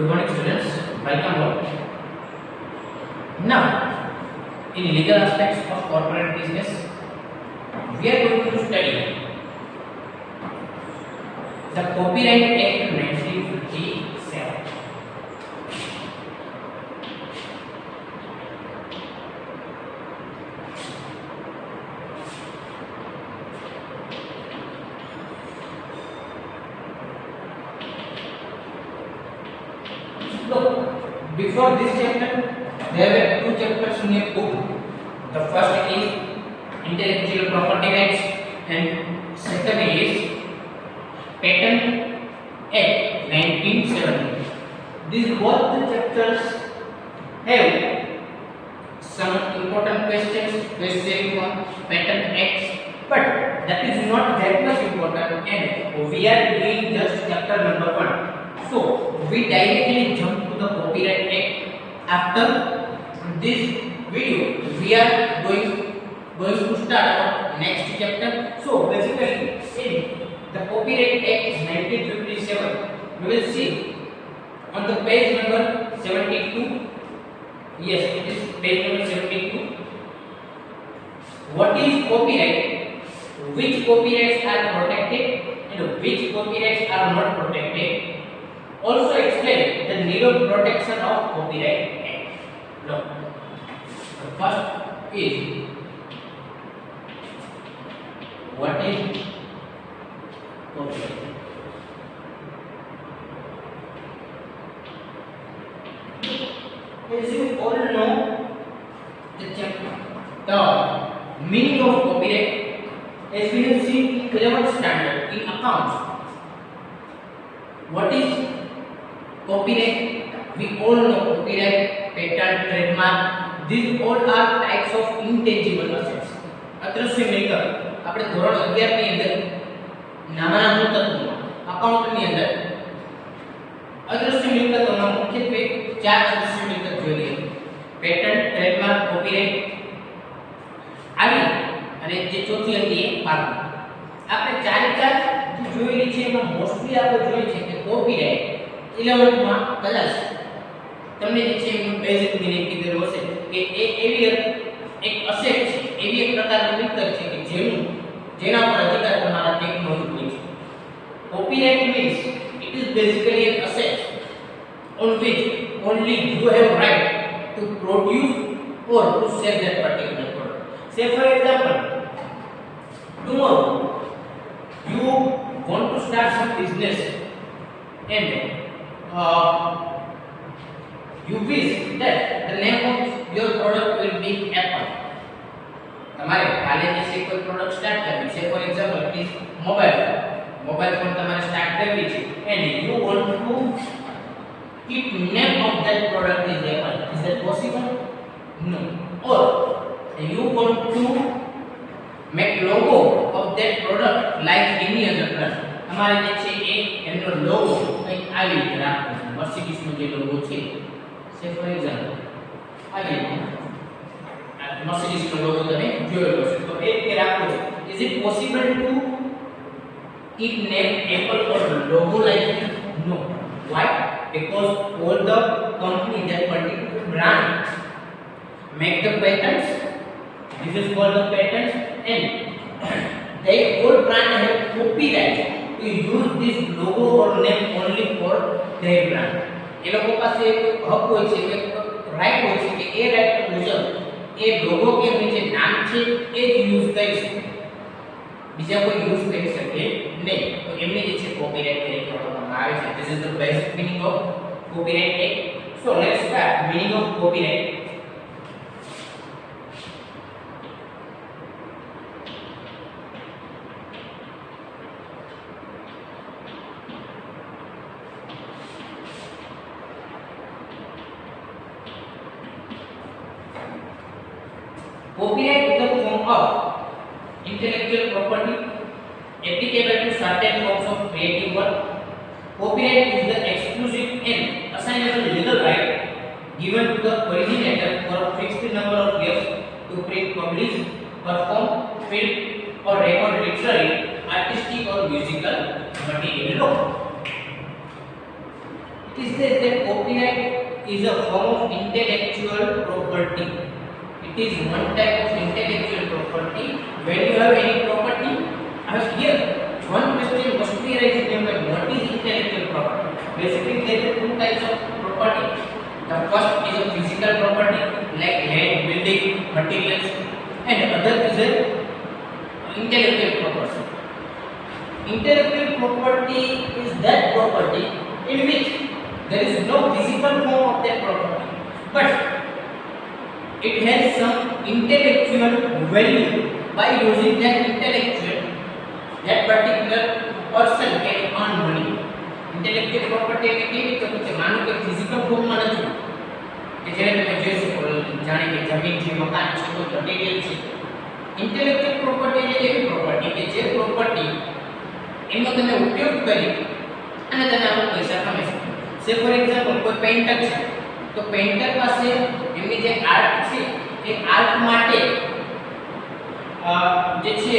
Good morning, students. Welcome all. Now, in legal aspects of corporate business, we are going to study the Copyright Act 1957. Look, before this chapter, there were two chapters in a book. The first is Intellectual Property Rights, and second is Patent Act 1970. These both the chapters have some important questions based on patent acts, but that is not that much important, and we are doing just chapter number 1. So we directly jump to the Copyright Act. After this video, we are going to start our next chapter. So basically, in the Copyright Act 1957, we will see on the page number 72. Yes, it is page number 72. What is copyright? Which copyrights are protected and which copyrights are not protected? Also explain the need of protection of Copyright Act. Look, the first is what is copyright? As you all know, the meaning of copyright, as we have seen in 11th standard in accounts. What is copyright? We all know copyright, patent, trademark. These all are types of intangible assets. અદ્રશ્ય મિલકત આપણે ધોરણ 11 ની અંદર નાના તત્વો account ની અંદર અદ્રશ્ય મિલકતોના મુખ્યત્વે ચાર અદ્રશ્ય મિલકત જોઈએ. પેટન્ટ, ટ્રેડમાર્ક, કોપીરાઇટ આવી અને જે ચોથી હતી એ પાર્ટ. આપણે ચાર જોયેલી છે એમાં મોસ્ટલી આપણે જોઈએ છે કે કોપીરાઇટ 11th માં કદાચ તમને જે છે એનું બેઝિક મીનિંગ કીધેલું હશે કે એ એવી એક અસેટ છે, એવી એક પ્રકારની મિલકત છે કે જેના પર અધિકાર તમારા ટેકનોલોજી છે. Copyright means it is basically an asset on which only you have right to produce or to sell that particular product. Say for example, tomorrow you want to start some business and you wish that the name of your product will be Apple. તમારે કાલે જે કોઈ product start કરવી છે, for example please mobile phone તમારે start કરવી છે and you want to keep name of that product is Apple. Is that possible? No. Or you want to make logo of that product like any other brand. તમારે જે છે એ એનો logo કંઈક આવી રીતે રાખવો છે. મર્સિડીઝનો જે લોગો છે, સે ફોર એક્ઝામ્પલ આવી રીતે મર્સિડીઝનો લોગો તમે જોયેલો છે, તો એ રીતે રાખવો છે. Is it possible to keep name Apple or logo like that? No. Why? Because all the company, that particular brand, make the patents. This is called the patents, and they all brand have copyright to use this logo or name only for their brand. એ લોકો પાસે એક હક હોય છે, એક right હોય છે કે એ રાઈટ મુજબ એ લોગો કે એમની જે નામ છે એ જ યુઝ કરી શકે, બીજા કોઈ યુઝ કરી શકે નહીં. તો એમની જે છે કોપીરાઇટ તરીકે ઓળખવામાં આવે છે. This is the basic meaning of Copyright Act. So let's start meaning of copyright. Copyright is the form of intellectual property applicable to certain forms of creative work. Copyright is the exclusive and assignable legal right given to the originator for a fixed number of years to print, publish, perform, film or record literary, artistic or musical material. It says that copyright is a form of intellectual property. It is one type of intellectual property. When you have any property, as here one question must be raised in your mind: what is intellectual property? Basically, there are two types of property. The first is a physical property like land, building, materials, and other is a intellectual property. Intellectual property is that property in which there is no physical form of that property, but it has some intellectual value. By using that intellectual, that particular person can earn money. Intellectual property એટલે કેવી તો છે માનો કે physical ફોર્મમાં નથી કે જેને તમે જોઈ શકો જાણે કે જમીન છે મકાન છે કોઈ મટીરીયલ છે. ઇન્ટેલેક્ચ્યુઅલ પ્રોપર્ટી એટલે એવી પ્રોપર્ટી કે જે પ્રોપર્ટી એનો તમે ઉપયોગ કરી અને તમે આમાં પૈસા કમાઈ શકો. સે ફોર એક્ઝામ્પલ કોઈ પેઇન્ટર છે તો પેઇન્ટર પાસે એમની જે આર્ટ છે એ આર્ટ માટે જે છે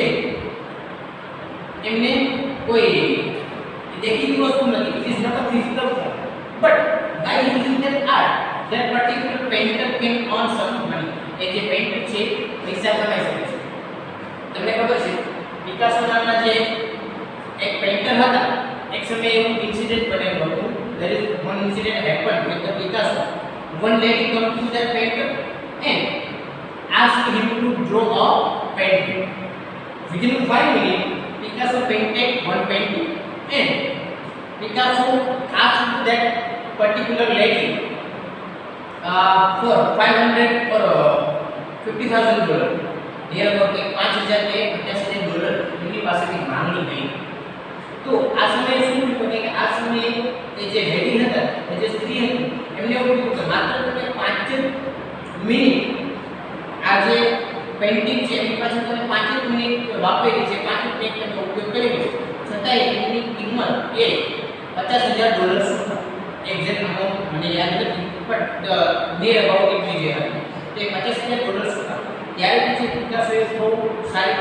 એમને કોઈ દેખીતી વસ્તુ નથી. It is not a physical form, but by using that art that particular painter can earn some money. એ જે પેઇન્ટર છે પૈસા કમાઈ શકે છે. તમને ખબર છે પિકાસો નામના જે એક પેઇન્ટર હતા, એક સમયે એવું ઇન્સિડન્ટ બનેલું હતું. there is one incident happened with the Picasso. One lady came to that painter and asked him to draw a painting. Within 5 minutes, Picasso painted one painting, and Picasso asked that particular lady for 500 or $50,000. Near about $5,000 के $50,000 उनकी पास की मांगनी गई. तो આ સમયે શું થયું કે આ સમયે એ જે લેડી હતા, એ જે સ્ત્રી હતી, એમને એવું કીધું કે માત્ર તમે 5 મિનિટ આ જે પેઇન્ટિંગ છે એની પાછળ તમે 5 મિનિટ વાપરી છે, 5 મિનિટ તમે ઉપયોગ કરી છે, છતાંય એની કિંમત એ $50,000 હતા. એક્ઝેક્ટ અમાઉન્ટ મને યાદ નથી, બટ નિયર અબાઉટ એટલી જે હતી તે $50,000 હતા. ત્યારે પછી પિકાસોએ બહુ સારી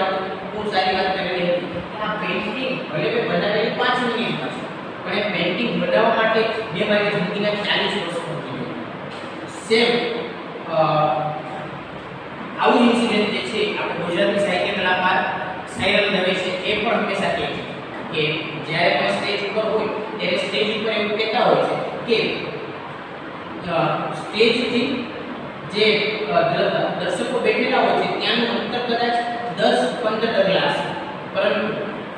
વાત કરેલી હતી. આ પેઇન્ટિંગ ભલે મેં બનાવેલી 5 મિનિટમાં છે, પણ એ પેઇન્ટિંગ બનાવવા માટે મેં મારી જિંદગીના 40 વર્ષ પહોંચી સેમ આવું ઇન્સિડન્ટ જે છે આપણે ગુજરાતી સાહિત્ય કલાકાર સાયરન દવે છે એ પણ હંમેશા કહે છે કે જ્યારે પણ સ્ટેજ ઉપર હોય ત્યારે સ્ટેજ ઉપર એવું કહેતા હોય છે કે સ્ટેજથી જે દર્શકો બેઠેલા હોય છે ત્યાંનું અંતર કદાચ 10-15 ડગલા હશે, પરંતુ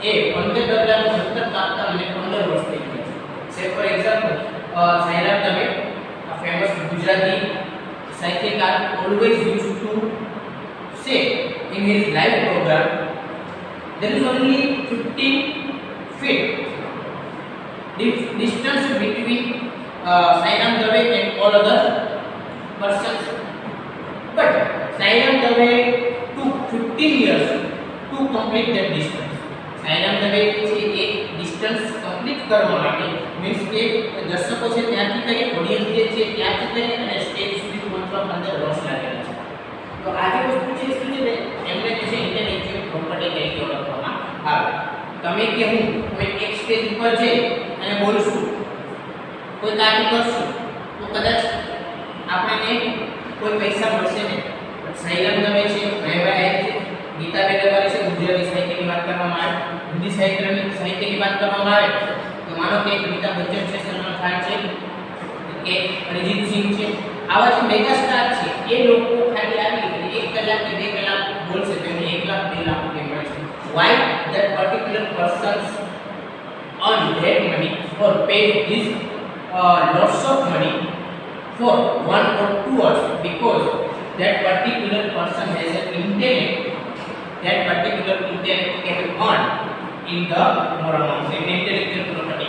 એ 15 ડગલાનું અંતર કાપતા મને 15 વર્ષ થઈ ગયા છે. સે for example siren Dave, a famous Gujarati સાહિત્યકાર, always used to say in his live program there is only 15 feet distance between Sairam Dave and all other persons, but Sairam Dave took 15 years to complete that distance. Sairam Dave છે એ distance complete કરવા માટે means કે દર્શકો છે ત્યાંથી કરી audience જે છે ત્યાંથી કરી અને સ્ટેજ સુધી પહોંચવા 15 વર્ષ લાગેલા છે. તો આ જે વસ્તુ છે શું છે એમને જે છે ઇન્ટેલેક્ચ્યુઅલ પ્રોપર્ટી તરીકે ઓળખવામાં આવે. તમે કે હું કોઈ એક સ્ટેજ ઉપર જઈ અને બોલશું, કોઈ કાર્ય કરશું, તો કદાચ આપણને કોઈ પૈસા મળશે નહીં. સાયરન દવે છે, મહેવાઈ છે, ગીતા બેદરવારી છે, ગુજરાતી સાહિત્યની વાત કરવામાં આવે, હિન્દી સાહિત્યની વાત કરવામાં આવે તો માનો કે અમિતાભ બચ્ચન છે, સલમાન ખાન છે, કે અરિજીત સિંહ છે, આવા જે મેગા સ્ટાર છે એ લોકો ખાલી આવી 1 કલાક કે 2 કલાક બોલશે તો એમને 1 લાખ 2 લાખ રૂપિયા મળશે. Why that particular persons earn that money or pay this lots of money for 1 or 2 hours? Because that particular person has an intellect. That particular intellect can earn in the more amount, in intellectual property.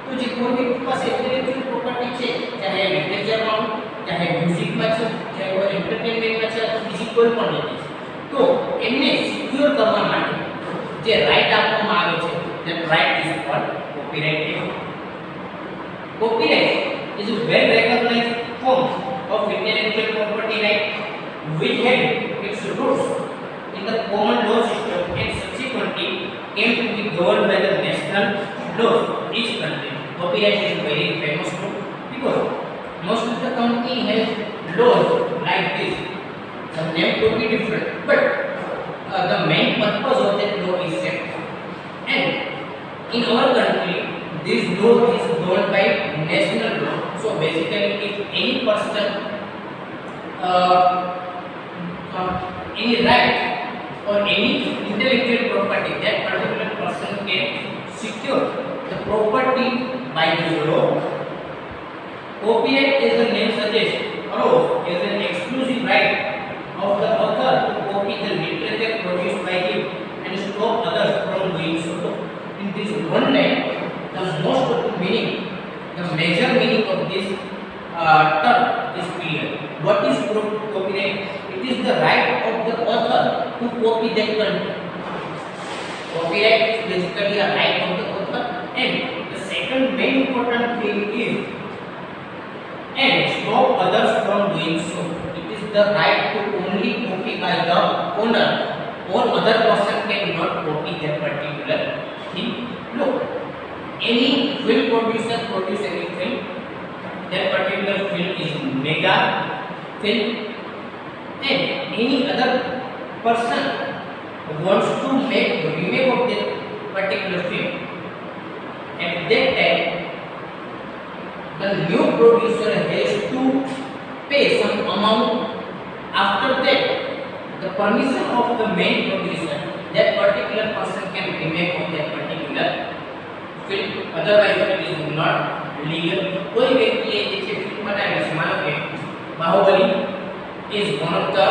तो જે કોઈ भी પાસે intellectual property છે, ચાહે લિટરેચરમાં હોય, ચાહે મ્યુઝિકમાં છે, ચાહે કોઈ એન્ટરટેનમેન્ટમાં છે, બીજી કોઈ પણ રીતે, તો એમને સિક્યોર કરવા માટે જે રાઈટ આપવામાં આવે છે that right is called copyright. Copyright is a well recognized form of intellectual property right which had its roots in the common law system and subsequently came to be governed by the national laws of each country. Copyright is a very famous book. the main purpose of that law is set. And in our country, this law is governed by national law. So basically, if any person any right or any intellectual property, that particular person can secure the property by the law. Copyright, as the name suggests, allows as an exclusive right of the author to copy the literature produced by him and stop others from doing so. In this one line, the most of the meaning, the major meaning of this term is clear. What is copyright? It is the right of the author to copy that content. Copyright is basically a right of the author, and the second main important thing is and stop others from doing so. It is the right to only copy by the owner, or other person cannot copy that particular thing. Look, any film producer produce any film, that particular film is mega film, and any other person wants to make a remake of that particular film. At that time, the new producer has to pay some amount. After that, the permission of the main producer, that particular person can remake of that particular film. Otherwise, it is not legal. कोई व्यक्ति है जिसे film बनाएगा, मानो कि Baahubali is one of the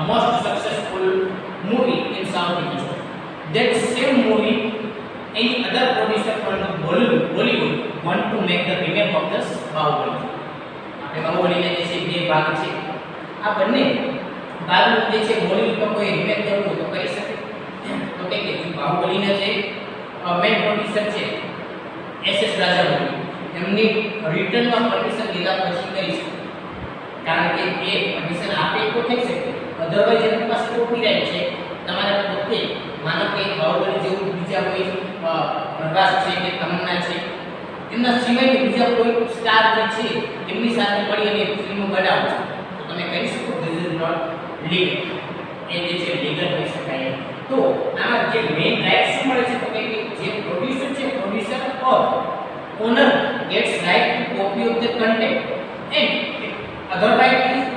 most successful movie in South India. That same movie, any other producer from the Bollywood want to make the remake of this Baahubali. આપણે બાહુબલીને જે છે બે ભાગ છે, આ બંને ભાગનું જે છે બોલિવૂડ પર કોઈ રિમેક કરવું તો કરી શકે. તો કે બાહુબલીના જે મેઇન પ્રોડ્યુસર છે એસએસ રાજામૌલી, એમની રિટર્નમાં પરમિશન લીધા પછી કરી શકે. કારણ કે એ પરમિશન આપે તો થઈ શકે. અધરવાઇઝ એમની પાસે કોપીરાઇટ છે. તમારે પોતે માનો કે બાહુબલી જેવું બીજા કોઈ પ્રભાસ છે કે તમન્ના છે, એમના સિવાય બીજા કોઈ સ્ટાર જે છે એમની સાથે મળી અને ફિલ્મ બનાવો છો તો તમે કહી શકો ધીસ ઇઝ નોટ લીગલ. એ જે છે લીગલ હોઈ શકાય. તો આમાં જે મેઇન રાઇટ શું મળે છે તો કે જે પ્રોડ્યુસર છે, producer or owner gets right to copy of the content, and other right is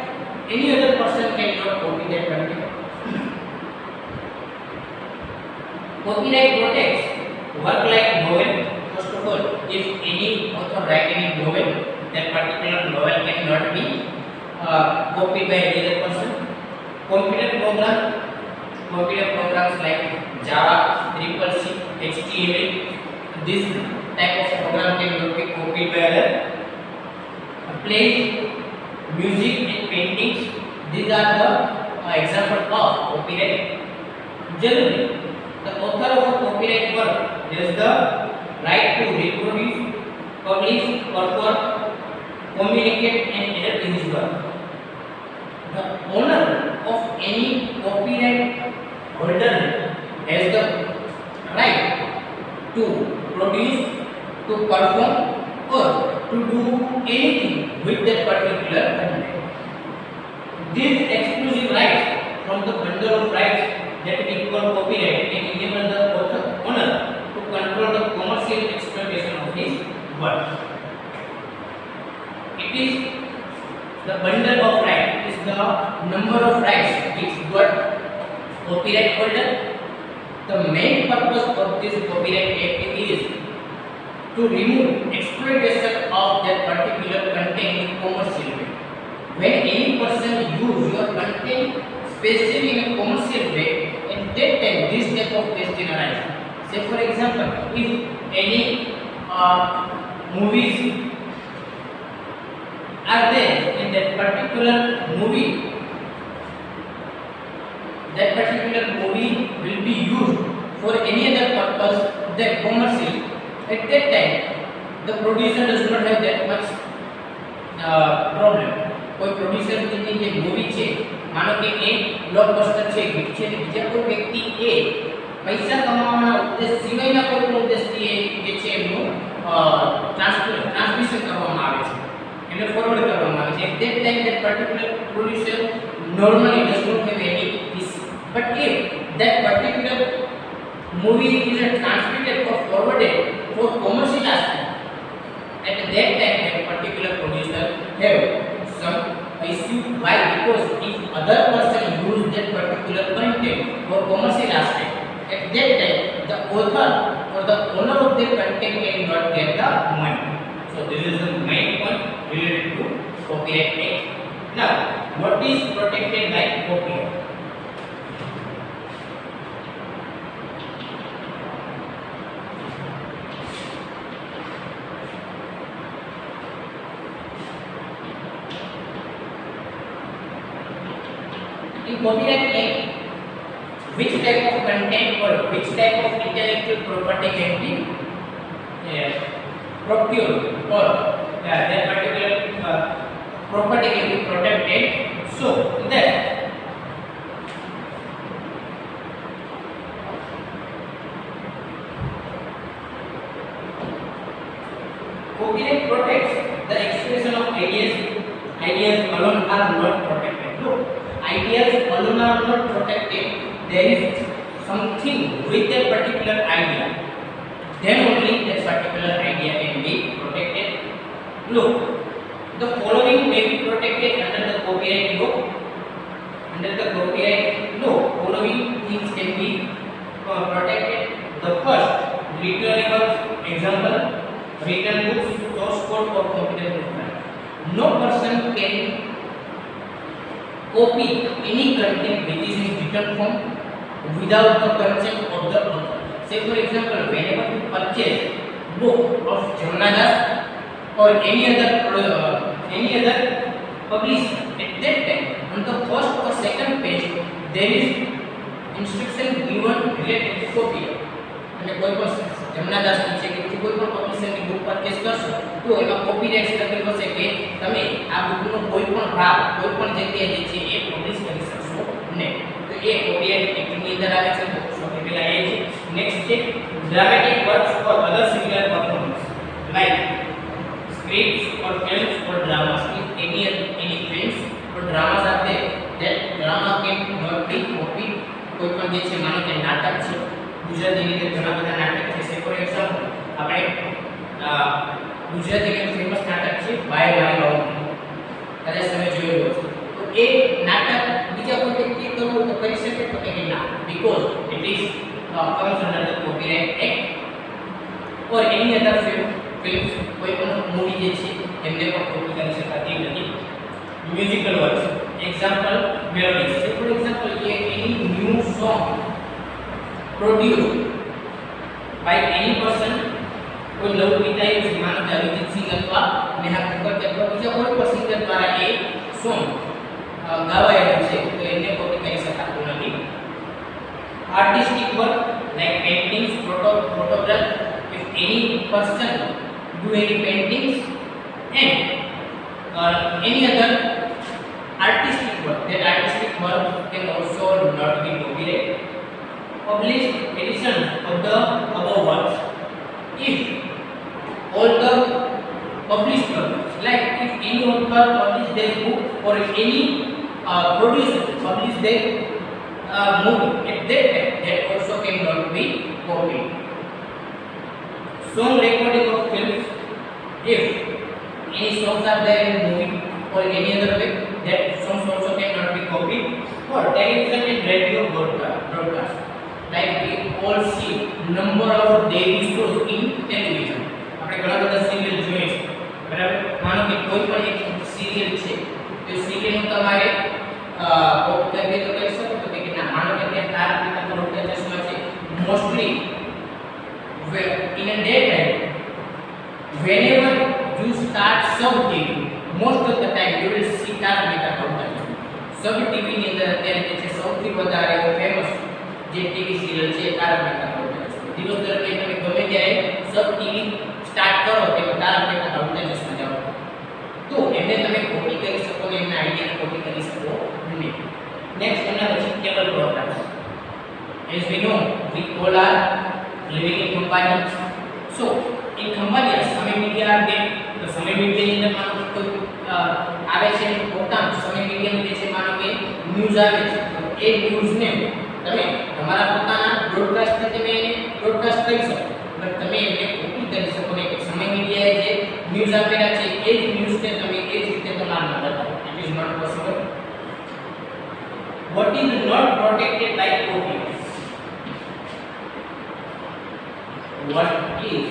any other person cannot copy that content. Copyright protects work like novel. First of all, if any author write any novel, that particular novel cannot be copied by any other person. Computer programs like Java, CCC, HTML, this type of program cannot be copied by other. Plays, music and paintings, these are the example of copyright. Generally, the author of a copyright work has the right to reproduce, publish, perform, communicate and edit his work. The owner of any copyright holder has the right to produce, to perform or to do anything with that particular content. These exclusive rights from the bundle of rights that we call copyright can enable the owner to control the commercial exploitation of his work. It is the bundle of rights, is the number of rights which got copyright holder. The main purpose of this copyright act is to remove exploitation of that particular content in commercial way. When any person use your content especially in a commercial way, at that time this type of question arises. Say for example, if any movies are there in that particular movie will be used for any other purpose than commercial. At that time, the producer does not have that much problem. कोई producer की જે movie છે, માનો કે એક blockbuster છે, hit છે, ને બીજા કોઈ વ્યક્તિ એ પૈસા કમાવાના ઉદ્દેશ સિવાયના કોઈ પણ ઉદ્દેશથી જે છે એમનું ટ્રાન્સમિશન કરવામાં આવે છે, એને ફોરવર્ડ કરવામાં આવે છે. At that time, that particular producer normally does not have any But if that particular movie is transmitted or forwarded for commercial aspect, at that time that particular producer have some issue. Why? Because if other person use that particular content for commercial aspect, at that time the author or the owner of the content cannot get the money. So this is the main point related to Copyright Act. Now, what is protected by copyright? In Copyright Act, which type of content or which type of intellectual property can be procured or that particular property can be protected? So that copyright protects the expression of ideas. Ideas alone are not protected. Look, ideas alone are not protected. There is something with that particular idea. Then only that particular idea can be protected. Look, the following may be protected under the copyright law. Under the copyright law, following things can be protected. The first, returnable example, written books, source code or computer program. No person can copy any content which is in written form without the consent of the author. Say for example, whenever you purchase book of Jamnadas or any other publisher, at that time on the first or second page there is instruction given related to copyright. અને કોઈ પણ જમનાદાસ ની છે કે કોઈ પણ publisher ની book purchase કરશો તો એમાં કોપીરાઇટ્સ લખેલું હશે કે તમે આ બુકનો કોઈ પણ ભાગ કોઈ પણ જગ્યાએ જે છે એ પબ્લિશ કરી શકશો નહીં. તો એ કોપીરાઇટ એક્ટ ની અંદર આવે છે. તો સૌથી પહેલા એ છે. નેક્સ્ટ છે dramatic works or other similar performance like scripts or films or dramas. If any films or dramas are there, that drama can not be copied. કોઈ પણ જે છે માનો કે નાટક છે ગુજરાતી ની અંદર ઘણા બધા નાટક છે. સે ફોર એક્ઝામ્પલ આપણે ગુજરાતી ની ફેમસ નાટક છે બાય મારી બાઉન્ડ્રી, કદાચ તમે જોયેલું હશે. તો એ નાટક બીજા કોઈ વ્યક્તિ કરવું તો કરી શકે તો કે ના, because it is comes under the Copyright Act or any other films કોઈ પણ મૂવી જે છે એમને પણ કોપી કરી શકાતી નથી. Musical works example melodies. Say for example any new song produced by any person, કોઈ નવું ગીત આવ્યું છે માનો કે અરિજીત સિંહ અથવા નેહા કક્કર કે અથવા બીજા કોઈ પણ સિંગર દ્વારા એ સોંગ ગાવાયેલું છે તો એને કોપી કરી શકાતું નથી. Artistic work like paintings, photographs. If any person do any paintings and any other artistic work, that artistic work can also not be copyrighted. Published edition of the above works. If all the published works, like if any author publish their book or if any producer publish their movie, at that time that also cannot be copied. Song recording of films. If any songs are there in movie or any other way, that songs also cannot be copied. For television and radio broadcast. Like we all see number of daily shows in television. આપણે ઘણા બધા serial જોઈએ છે બરાબર. માનો કે કોઈ પણ એક સિરિયલ છે તો સિરિયલનું તમારે કોપી કરવી તો કરી શકો તો કે ના. માનો કે ત્યાં તારક મહેતા કા ઉલ્ટા ચશ્મા છે. Mostly in a daytime whenever you start Sub TV, most of the time you will see Taarak Mehta Ka Ooltah ચશ્મા. Sub TV ની અંદર અત્યારે જે છે સૌથી વધારે ફેમસ જે ટીવી સિરિયલ છે તારક મહેતા કા ઉલ્ટા ચશ્મા. દિવસ દરમિયાન તમે ગમે ત્યારે સબ ટીવી સ્ટાર્ટ કરો તેમાં તારક મહેતા કા ઉલ્ટા ચશ્મા જાઓ તો એમને તમે કોપી કરી શકો ને એમના આઈડિયા કોપી કરી શકો નહીં. નેક્સ્ટ એના પછી cable programs. As we know, we all are living in companions. So in companions, સમય મીડિયા are there. તો સમય મીડિયા ની અંદર માનો કે કોઈ આવે છે પોતાનું સમય મીડિયા જે છે માનો કે ન્યૂઝ આવે છે તો એ ન્યૂઝ ને તમે તમારા પોતાના બ્રોડકાસ્ટ તમે એને બ્રોડકાસ્ટ કરી શકો, બટ તમે એને કોપી કરી શકો ને કે સમય મીડિયાએ જે ન્યૂઝ આપેલા છે એ જ ન્યૂઝને તમે એ જ રીતે તમારા બતાવો. It is not possible. What is not protected by copyright? What is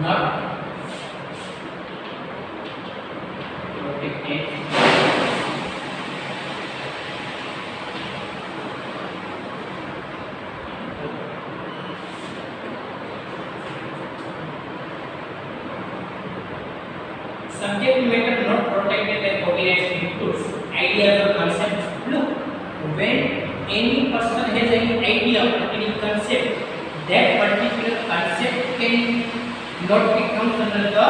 not protected subject matter not protected by copyright includes ideas or concepts. Look, when any person has any idea or any concept, that particular concept can not be comes under the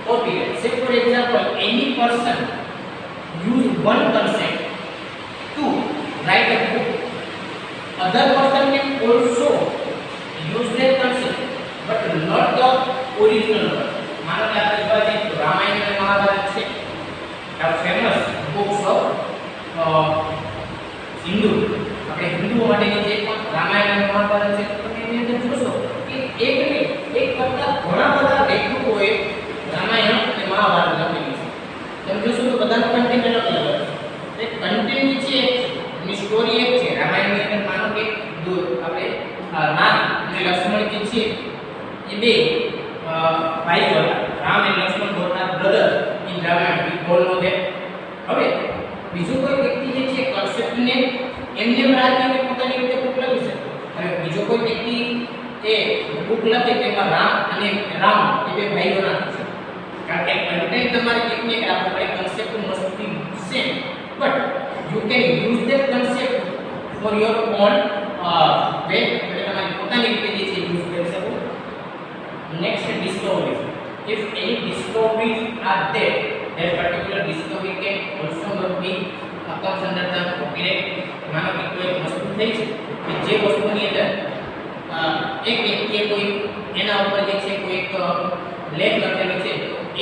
copyright. Say for example, any person use one concept to write a book. Other person can also use that concept, but not the original one. मानो कि आपने જોવા જઈએ તો રામાયણ અને મહાભારત છે આ famous books of Hindu. આપણે હિન્દુઓ માટેની જે પણ રામાયણ અને મહાભારત છે તમે એની અંદર જોશો કે એક કરતા ઘણા બધા લેખકોએ રામાયણ અને મહાભારત લખેલી છે. તમે જોશો તો બધાનો કન્ટેન્ટ અલગ અલગ છે. એ કન્ટેન્ટ જે છે એની સ્ટોરી એક છે. રામાયણની અંદર માનો કે આપણે રામ અને લક્ષ્મણ જે છે એ બે ભાઈ હતા. રામ અને Lakshman બોth are brothers in Ramayana. We all know that. હવે બીજો કોઈ વ્યક્તિ જે છે કન્સેપ્ટને એમને રાખીને પોતાની રીતે બુક લખી શકે. અને બીજો કોઈ વ્યક્તિ એ બુક લખે તેમાં રામ અને રામ એ બે ભાઈઓના છે. કારણ કે કન્ટેન્ટ તમારે એકને એક રાખવું પડે. Concept must be same, but you can use that concept for your own way. એટલે તમારી પોતાની રીતે જે છે યુઝ કરી શકો. Next, discoveries. If any discoveries are there, that particular discovery can also not be comes under the copyright. માનો કે કોઈ વસ્તુ થઈ છે કે જે વસ્તુની અંદર એક વ્યક્તિએ કોઈ એના ઉપર જે છે કોઈ એક લેખ લખેલો છે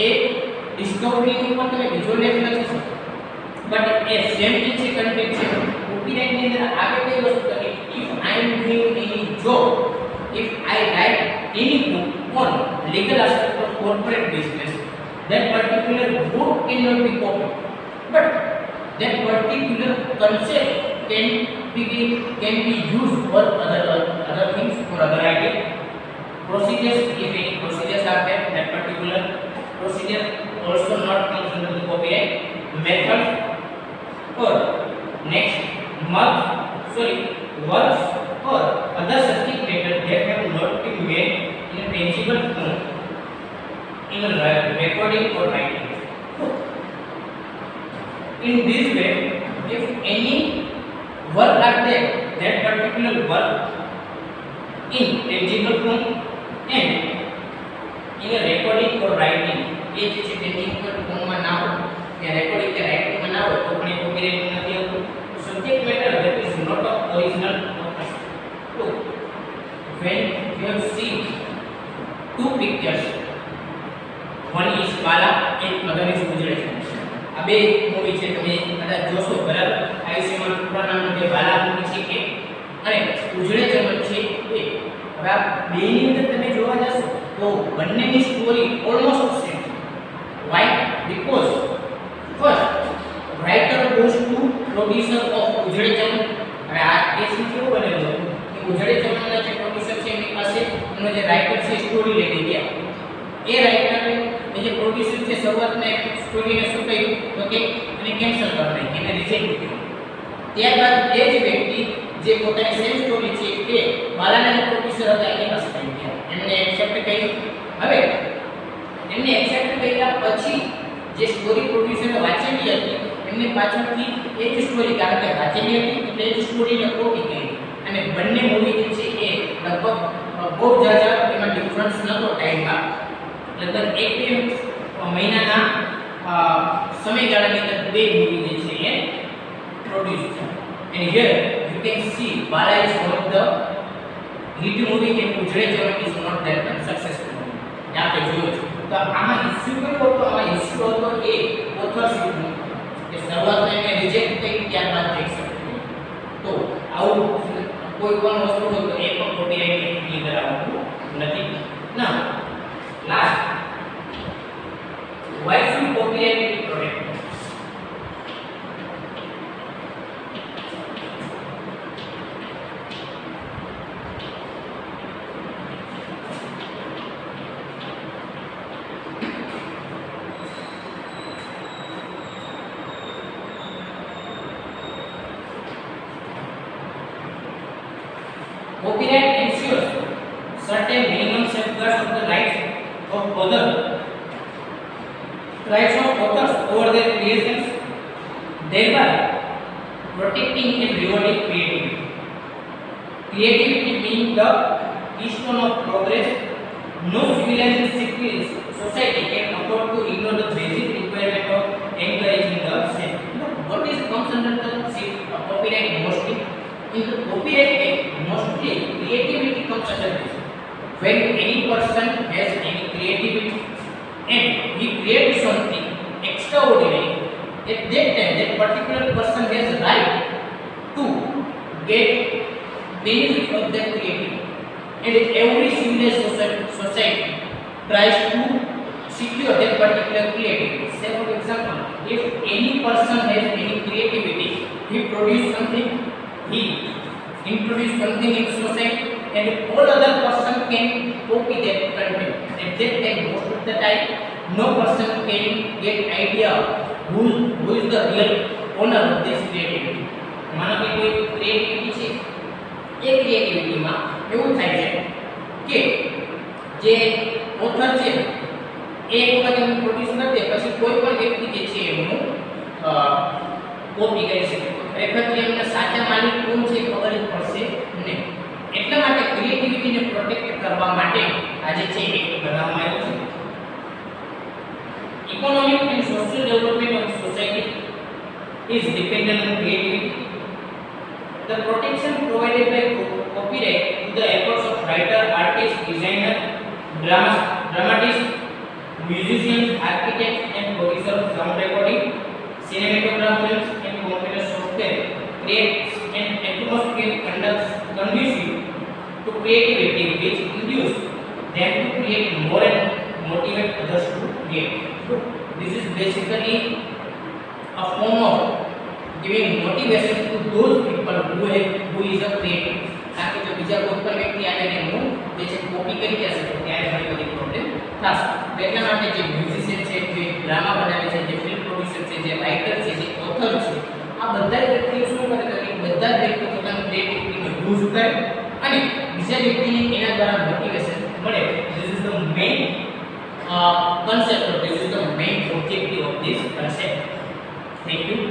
એ ડિસ્કવરીની ઉપર તમે બીજો લેખ લખી શકો, બટ એ સેમ જે છે કન્ટેન્ટ છે કોપીરાઇટની અંદર આગળ કઈ વસ્તુ કે if I am doing any job, if I write any book on legal aspect of corporate business, that particular book cannot be copied, but that particular concept can be used for other things, for other ideas. Procedures, if any procedures are there, that particular procedure also not comes under the copyright. Method or next works or other subject matter that have not been made in a tangible form in a recording or writing. In this way, if any work are there, that particular work in tangible form and in a recording or writing, એ જે છે tangible form માં ના હોય કે recording કે writing માં ના હોય તો પણ એ copyright નથી આવતું. Subject matter that is not of original. So, when you have seen two pictures, one is Bala and other is Ujjwal. આ બે મૂવી છે તમે કદાચ જોશો બરાબર. આયુષ્યમાન ખુરાનાનું જે બાલા મૂવી છે કે અને ઉજળે ચમન છે એ. હવે આ બેની અંદર તમે જોવા જશો તો બંનેની story almost same. Why? Because first writer goes to producer of Ujda Chaman. હવે આ કેસ કેવું બનેલું હતું કે ઉજળે ચમનના જે પ્રોડ્યુસર છે એમની પાસે એનો જે રાઇટર છે સ્ટોરી લઈ ગયા. એ રાઇટરે એ જે પ્રોડ્યુસર છે શરૂઆતમાં એક સ્ટોરીને શું કહ્યું તો કે એને કેન્સલ કરી નાખી, એને રિજેક્ટ કર્યું. ત્યારબાદ એ જ વ્યક્તિ જે પોતાની સેમ સ્ટોરી છે એ બાલાના જે પ્રોડ્યુસર હતા એની પાસે લઈ ગયા, એમને એક્સેપ્ટ કર્યું. હવે એમને એક્સેપ્ટ કર્યા પછી જે સ્ટોરી પ્રોડ્યુસરે વાંચેલી હતી એમને પાછળથી એ જ સ્ટોરી, કારણ કે વાંચેલી હતી એટલે એ જ સ્ટોરીને કોપી કરી અને બંને મૂવી જે છે એ લગભગ બહુ ઝાઝા એમાં ડિફરન્સ નહોતો ટાઈમમાં. લગભગ એક મહિનાના સમયગાળાની અંદર બે મૂવી જે છે એ પ્રોડ્યુસ છે. And here you can see Bala is one of the hit movie and Ujjwal Chaman is not that successful movie. આપણે જોયું છે. તો આમાં ઇશ્યુ કયો હતો? આમાં ઇશ્યુ હતો એ ઓથરશિપનો. કે શરૂઆતમાં એને રિજેક્ટ કરી ત્યારબાદ થઈ શકે. તો આવું કોઈ પણ વસ્તુ હોય તો એ પણ કોપીરાઇટ એક્ટની અંદર આવતું નથી. ના last, why should copyright be protected? Copyright ensures certain minimum safeguards of the rights of authors over their creations, thereby protecting and rewarding creativity. Creativity being the keystone of progress, no civilized society can afford to ignore the basic requirement of encouraging the same. What is comes under the copyright mostly? In the Copyright Act, mostly creativity comes under this. When any person has any creativity and he creates something extraordinary, at that time that particular person has right to get benefit of that creativity. And every civilized society tries to secure that particular creativity. Say for example, if any person has any creativity, he produces something, he introduce something in society, and all other person can copy that content. At that time, most of the time, no person can get idea who is the real owner of this creativity. માનો કે કોઈ creativity છે, એ ક્રિએટિવિટીમાં એવું થાય છે કે જે author છે એ એક વખત એનું પ્રોડ્યુસ કરી દે, પછી કોઈ પણ વ્યક્તિ જે છે એનું કોપી કરી શકે. ખરેખર એમના સાચા માલિક કોણ છે ખબર જ પડશે નહીં. એટલા માટે ક્રિએટિવિટીને પ્રોટેક્ટ કરવા માટે આજે છે એક બનાવવામાં આવ્યું છે. Economic and social development of society is dependent on creativity. The protection provided by copyright to the efforts of writer, artist, designer, dramatist, musicians, architects, and producer of sound recording, cinematographers, and computer software creates an atmosphere conducive to creativity, which induce them to create more and motivate others to create. So this is basically a form of giving motivation to those people who is a creative. કારણ કે જો બીજા કોઈ પણ વ્યક્તિ આવીને હું જે છે કોપી કરી જશે તો ત્યારે ઘણી બધી પ્રોબ્લેમ થશે. એટલા માટે જે મ્યુઝિશિયન છે, જે ડ્રામા બનાવે છે, જે ફિલ્મ પ્રોડ્યુસર છે, જે રાઇટર છે, જે ઓથર છે, આ બધા જ વ્યક્તિઓ શું કરે કે બધા જ વ્યક્તિઓ પોતાનું ક્રિએટિવિટીનો યુઝ કરે અને બીજા વ્યક્તિને એના દ્વારા મોટિવેશન મળે. This is the main concept, or this is the main objective of this concept. Thank you.